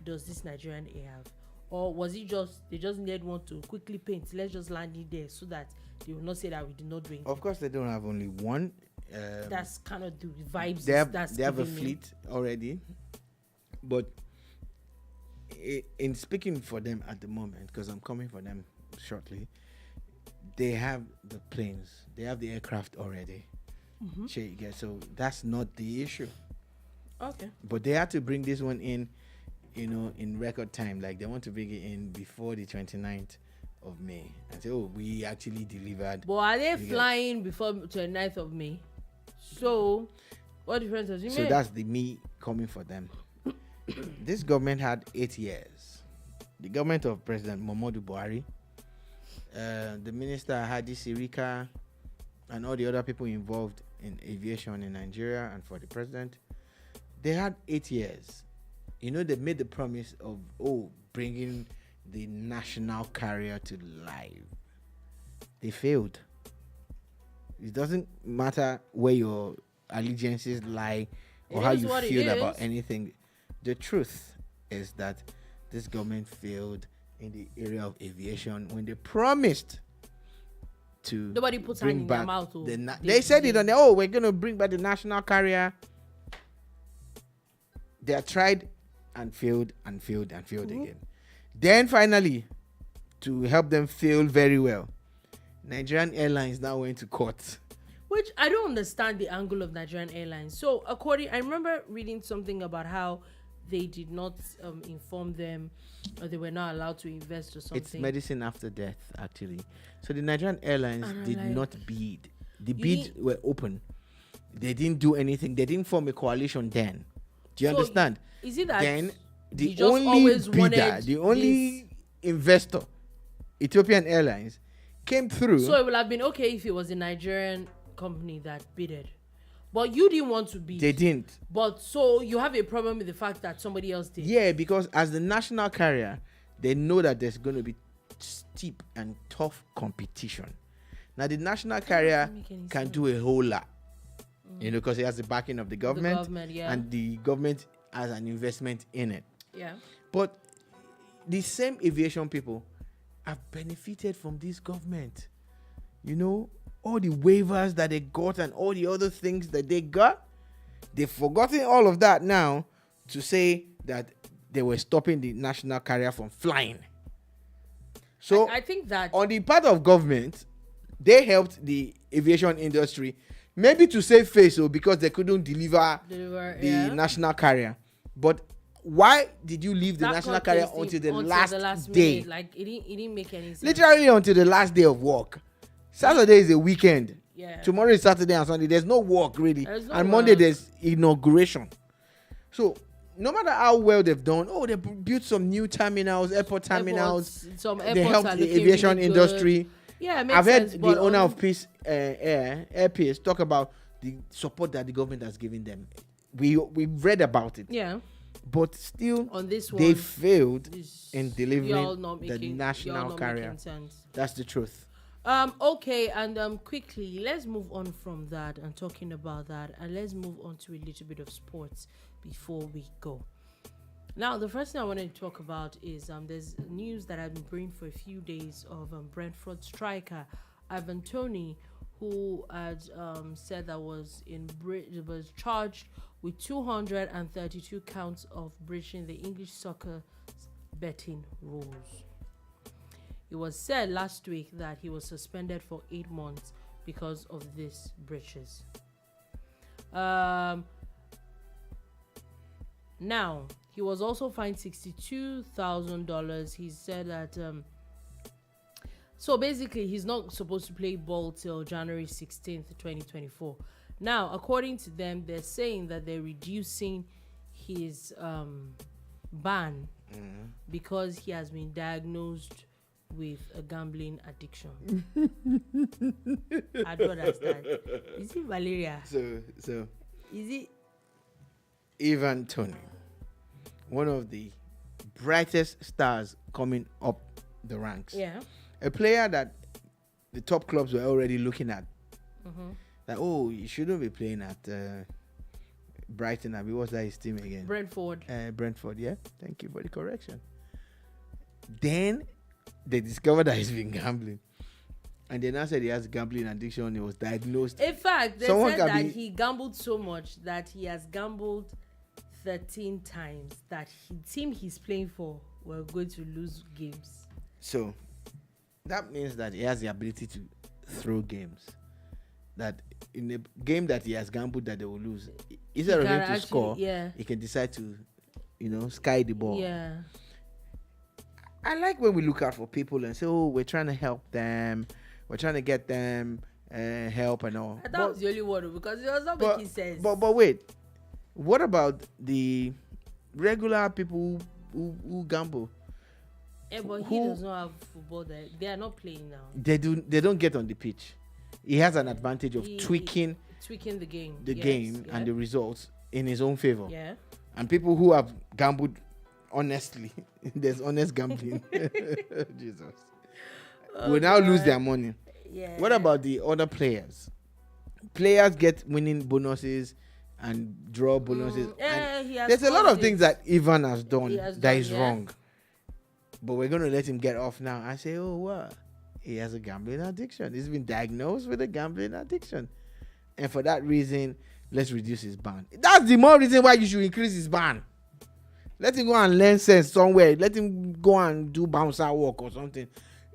does this Nigerian Air have? Or was it they just needed one to quickly paint? Let's just land it there so that they will not say that we did not do anything. Of course, they don't have only one. That's kind of the vibes. They have a fleet already. But in speaking for them at the moment, because I'm coming for them shortly, they have the planes. They have the aircraft already. Mm-hmm. So that's not the issue. Okay. But they had to bring this one in, in record time. Like they want to bring it in before the 29th of May and say, oh, we actually delivered. But are they flying before 29th of May? So, what difference does it make? So that's the me coming for them. This government had 8 years. The government of President Muhammadu Buhari, the minister Hadi Sirika, and all the other people involved in aviation in Nigeria, and for the president, they had 8 years. You know, they made the promise of bringing the national carrier to life. They failed. It doesn't matter where your allegiances lie or how you feel about anything. The truth is that this government failed in the area of aviation when they promised to nobody puts hand in their mouth. They said it on we're going to bring back the national carrier. They have tried and failed and failed and failed again. Then finally, to help them fail very well, Nigerian Airlines now went to court. Which I don't understand the angle of Nigerian Airlines. So I remember reading something about how they did not inform them, or they were not allowed to invest or something. It's medicine after death, actually. So the Nigerian Airlines did not bid. The bids were open. They didn't do anything. They didn't form a coalition then. Do you understand? Is it that then the only bidder, the only investor, Ethiopian Airlines, came through? So it would have been okay if it was a Nigerian company that bidded. But you didn't want to bid. They didn't. But so you have a problem with the fact that somebody else did. Yeah, because as the national carrier, they know that there's going to be steep and tough competition. Now, the national carrier can do a whole lot, because it has the backing of the government, and the government has an investment in it. Yeah. But the same aviation people have benefited from this government. All the waivers that they got and all the other things that they got, they've forgotten all of that now to say that they were stopping the national carrier from flying. So I think that on the part of government, they helped the aviation industry maybe to save face because they couldn't deliver the national carrier. But why did you leave the national carrier until the last day? Minute, like it didn't make any sense. Literally until the last day of work. Saturday is a weekend. Yeah. Tomorrow is Saturday and Sunday. There's no work really. And Monday there's inauguration. So no matter how well they've done, they built some new terminals, airport terminals. They helped the aviation industry. Yeah, it makes I've heard sense, the owner of Peace Airpeace talk about the support that the government has given them. We've read about it. Yeah. But still, on this one, they failed in delivering the national carrier. That's the truth. Okay, and quickly, let's move on from that and talking about that, and let's move on to a little bit of sports before we go. Now, the first thing I wanted to talk about is there's news that I've been bringing for a few days of Brentford striker Toney, who had said that was charged with 232 counts of breaching the English soccer betting rules. It was said last week that he was suspended for 8 months because of these breaches. Now, he was also fined $62,000. He said that so basically he's not supposed to play ball till January 16th, 2024. Now, according to them, they're saying that they're reducing his ban because he has been diagnosed with a gambling addiction. I don't understand. Is it malaria? So is it Toney, one of the brightest stars coming up the ranks. Yeah. A player that the top clubs were already looking at. That you shouldn't be playing at Brighton. What's that his team again? Brentford. Brentford, yeah. Thank you for the correction. Then they discovered that he's been gambling. And they now said he has gambling addiction. He was diagnosed. In fact, they said that he gambled so much that he has gambled 13 times that the team he's playing for were going to lose games. So that means that he has the ability to throw games. That in a game that he has gambled that they will lose, instead of him to score, he can decide to, sky the ball. Yeah. I like when we look out for people and say, oh, we're trying to help them. We're trying to get them help and all. That was the only one because it was not making sense. But wait, what about the regular people who gamble? Yeah, but he does not have football there. They are not playing now. They don't get on the pitch. He has an advantage of tweaking the game. And the results in his own favor. Yeah. And people who have gambled honestly, there's honest gambling. Jesus. Will now lose their money. Yeah. What about the other players? Players get winning bonuses and draw bonuses. There's a lot of things that Ivan has done that is wrong. But we're going to let him get off now. I say, oh, what? He has a gambling addiction. He's been diagnosed with a gambling addiction. And for that reason, let's reduce his ban. That's the more reason why you should increase his ban. Let him go and learn sense somewhere. Let him go and do bouncer work or something.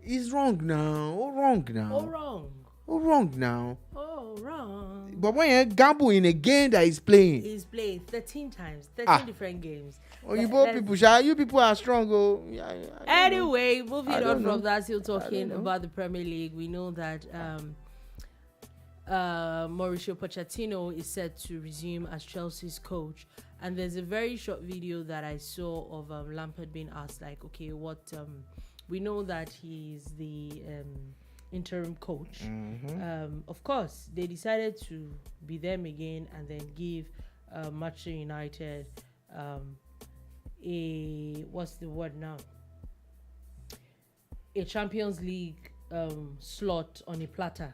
He's wrong now. Oh, wrong now. Oh, wrong. Oh, wrong now. Oh, wrong. But when you gamble in a game that he's playing. He's played 13 times. 13 different games. Oh, you people are strong. Oh. Anyway, moving on from that, still talking about the Premier League. We know that Mauricio Pochettino is set to resume as Chelsea's coach. And there's a very short video that I saw of Lampard being asked, like, okay, what... we know that he's the interim coach. Mm-hmm. Of course, they decided to be them again and then give Manchester United a Champions League slot on a platter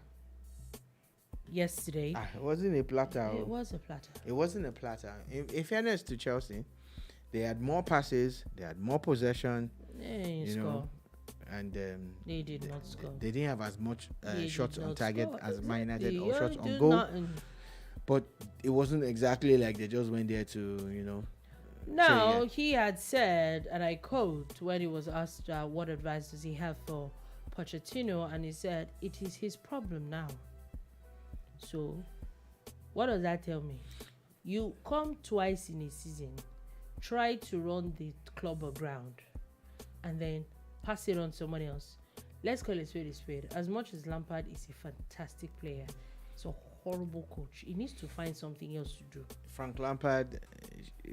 yesterday. It wasn't a platter. It was a platter. It wasn't a platter. In fairness to Chelsea, they had more passes, they had more possession. And they did not score. They didn't have as much shots on target as Man United or shots on did goal. Nothing. But it wasn't exactly like they just went there to, No, he had said, and I quote, when he was asked what advice does he have for Pochettino, and he said, it is his problem now. So, what does that tell me? You come twice in a season, try to run the club aground, and then pass it on to someone else. Let's call it spade a spade. As much as Lampard is a fantastic player, he's a horrible coach. He needs to find something else to do. Frank Lampard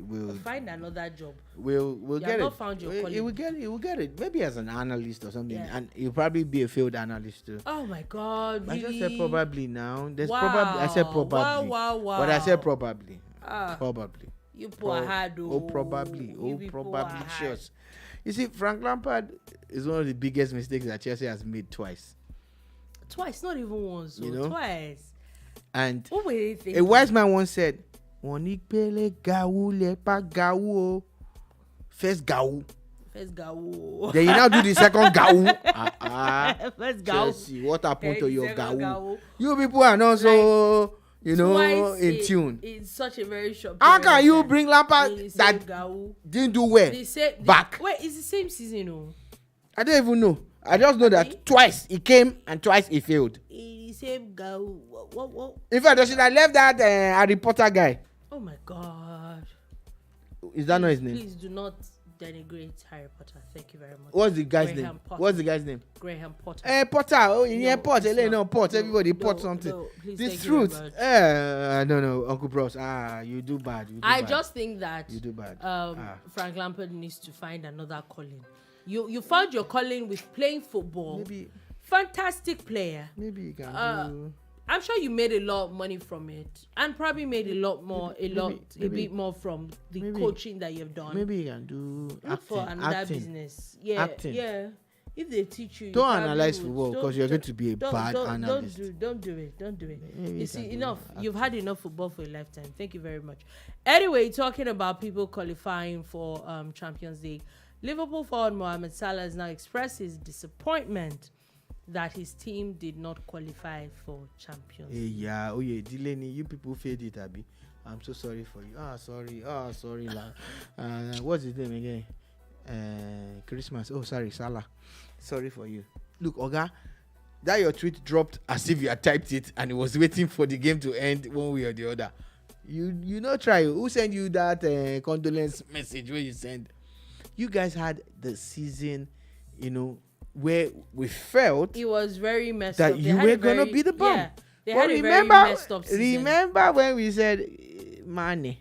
will find another job. We'll get not it. Found your he will get it. He will get it. Maybe as an analyst or something, and he'll probably be a field analyst too. Oh my God! Really? I just said probably now. There's probably. I said probably. Wow. But I said probably. Probably. You poor hard. Probably. Probably. Sure. You see, Frank Lampard is one of the biggest mistakes that Chelsea has made twice. Twice, not even once. Twice. And what were they thinking? A wise man once said, First gaou. Then you now do the second gaou. First gaou. Chelsea, what happened to your gaou? You people are not so, in tune. It's such a very short period. How can you bring Lampard that didn't do well back? Wait, it's the same season, I don't even know. I just know that twice he came and twice he failed. The same gaou. What? In fact, they should have left that Harry Potter guy. Oh my God. Is that not his name? Please do not denigrate Harry Potter. Thank you very much. What's the guy's name? What's the guy's name? Graham Potter. Potter. Oh, yeah, Pot. No, Pot. Everybody pot something. No, please, this fruit. No, Uncle Bros. You do bad. I just think that you do bad. Frank Lampard needs to find another calling. You found your calling with playing football. Maybe. Fantastic player. Maybe you can do. I'm sure you made a lot of money from it, and probably made a bit more from the coaching that you've done. Maybe you can do for another business. Yeah, acting. Yeah. If they teach you, don't analyze football because you're going to be a bad analyst. Don't do it. You see, enough. You've had enough football for a lifetime. Thank you very much. Anyway, talking about people qualifying for Champions League, Liverpool forward Mohamed Salah has now expressed his disappointment that his team did not qualify for Champions League. Yeah, Delaney, you people failed it, Abby. I'm so sorry for you. Sorry. What's his name again? Christmas. Oh, sorry, Salah. Sorry for you. Look, Oga, that your tweet dropped as if you had typed it and it was waiting for the game to end one way or the other. You not try. Who sent you that condolence message where you send? You guys had the season where we felt It was very messed that up. you were gonna be the bomb. Yeah, they But had a very messed up season. remember when we said money?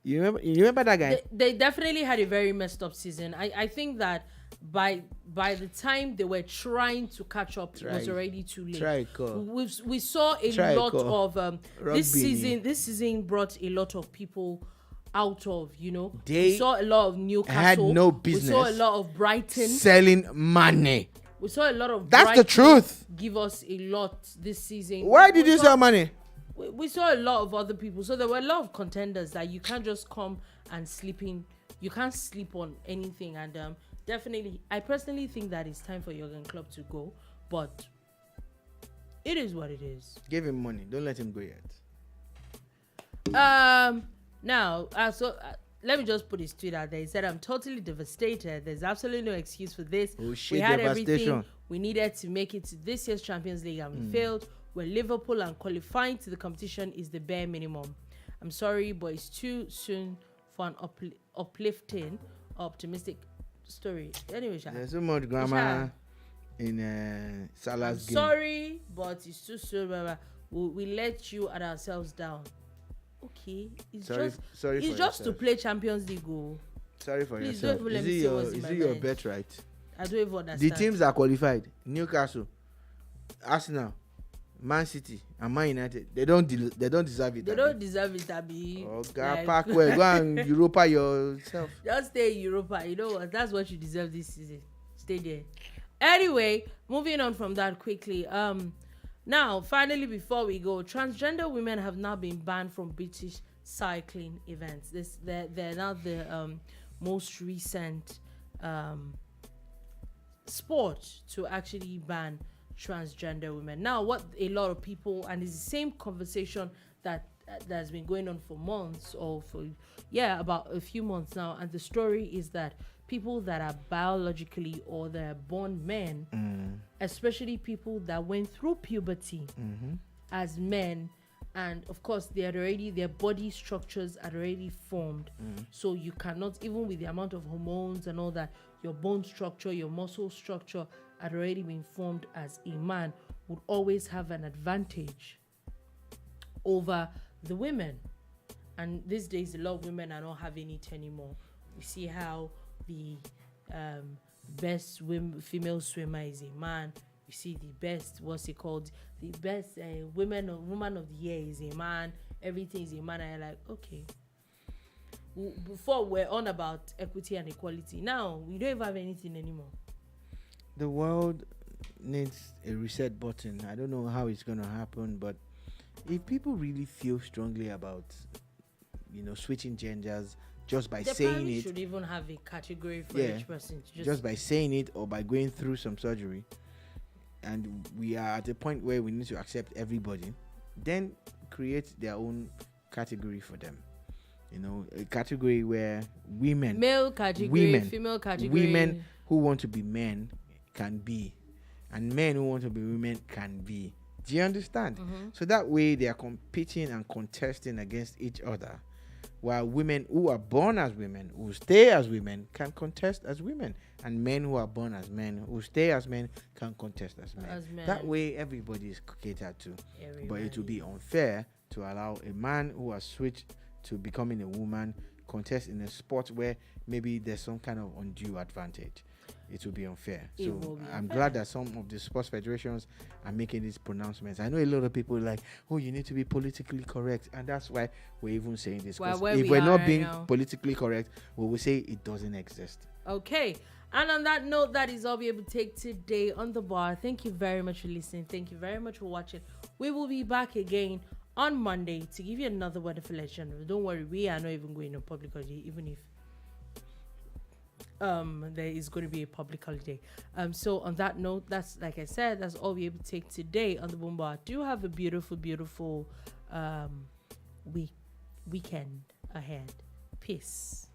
You remember that guy? They definitely had a very messed up season. I think that by the time they were trying to catch up, it was already too late. We saw a lot of this season. This season brought a lot of people out of, we saw a lot of Newcastle. Had no business. We saw a lot of Brighton selling money. We saw a lot of That's Brighton the truth. Give us a lot this season. Why did you sell money? We saw a lot of other people. So there were a lot of contenders that you can't just come and sleep in. You can't sleep on anything. And definitely, I personally think that it's time for Jurgen Klopp to go. But it is what it is. Give him money. Don't let him go yet. Now, let me just put his tweet out there. He said, "I'm totally devastated. There's absolutely no excuse for this. Oh, shit, we had everything we needed to make it to this year's Champions League and we failed. Where Liverpool and qualifying to the competition is the bare minimum. I'm sorry, but it's too soon for an uplifting, optimistic story." Anyway, there's so much grammar in Salah's game. Sorry, but it's too soon. We let you and ourselves down. Okay, it's just to play Champions League. Sorry for yourself. Is it your bet right? I don't even understand. The teams that qualified: Newcastle, Arsenal, Man City, and Man United. They don't deserve it. They don't deserve it, Abi. Okay, pack well. Go and Europa yourself. Just stay in Europa. You know what? That's what you deserve this season. Stay there. Anyway, moving on from that quickly. Now, finally, before we go, transgender women have now been banned from British cycling events. They're now the most recent sport to actually ban transgender women. Now, what a lot of people, and it's the same conversation that has been going on for months, or for about a few months now, and the story is that people that are biologically or they're born men, especially people that went through puberty as men, and of course their body structures are already formed, so you cannot, even with the amount of hormones and all that, your bone structure, your muscle structure had already been formed as a man, would always have an advantage over the women. And these days a lot of women are not having it anymore. You see how the best female swimmer is a man. You see the best, the best woman of the year is a man. Everything is a man. And you're like, okay. Before we're on about equity and equality. Now we don't even have anything anymore. The world needs a reset button. I don't know how it's going to happen, but if people really feel strongly about, switching genders, just by saying it, should even have a category for each person. Just by saying it or by going through some surgery, and we are at a point where we need to accept everybody, then create their own category for them. A category where male category, female category, women who want to be men can be, and men who want to be women can be. Do you understand? So that way they are competing and contesting against each other, while women who are born as women, who stay as women, can contest as women, and men who are born as men, who stay as men, can contest as men. That way everybody is catered to. But it will be unfair to allow a man who has switched to becoming a woman contest in a sport where maybe there's some kind of undue advantage. It will be unfair. I'm glad that some of the sports federations are making these pronouncements. I know a lot of people are like, you need to be politically correct, and that's why we're even saying this. If we're not being politically correct, we will say it doesn't exist. Okay. And on that note, that is all we're able to take today on The Bar. Thank you very much for listening. Thank you very much for watching. We will be back again on Monday to give you another wonderful legend. Don't worry, we are not even going on public holiday, even if there is going to be a public holiday. So on that note, that's, like I said, that's all we're able to take today on the Boombar. Do have a beautiful weekend ahead. Peace.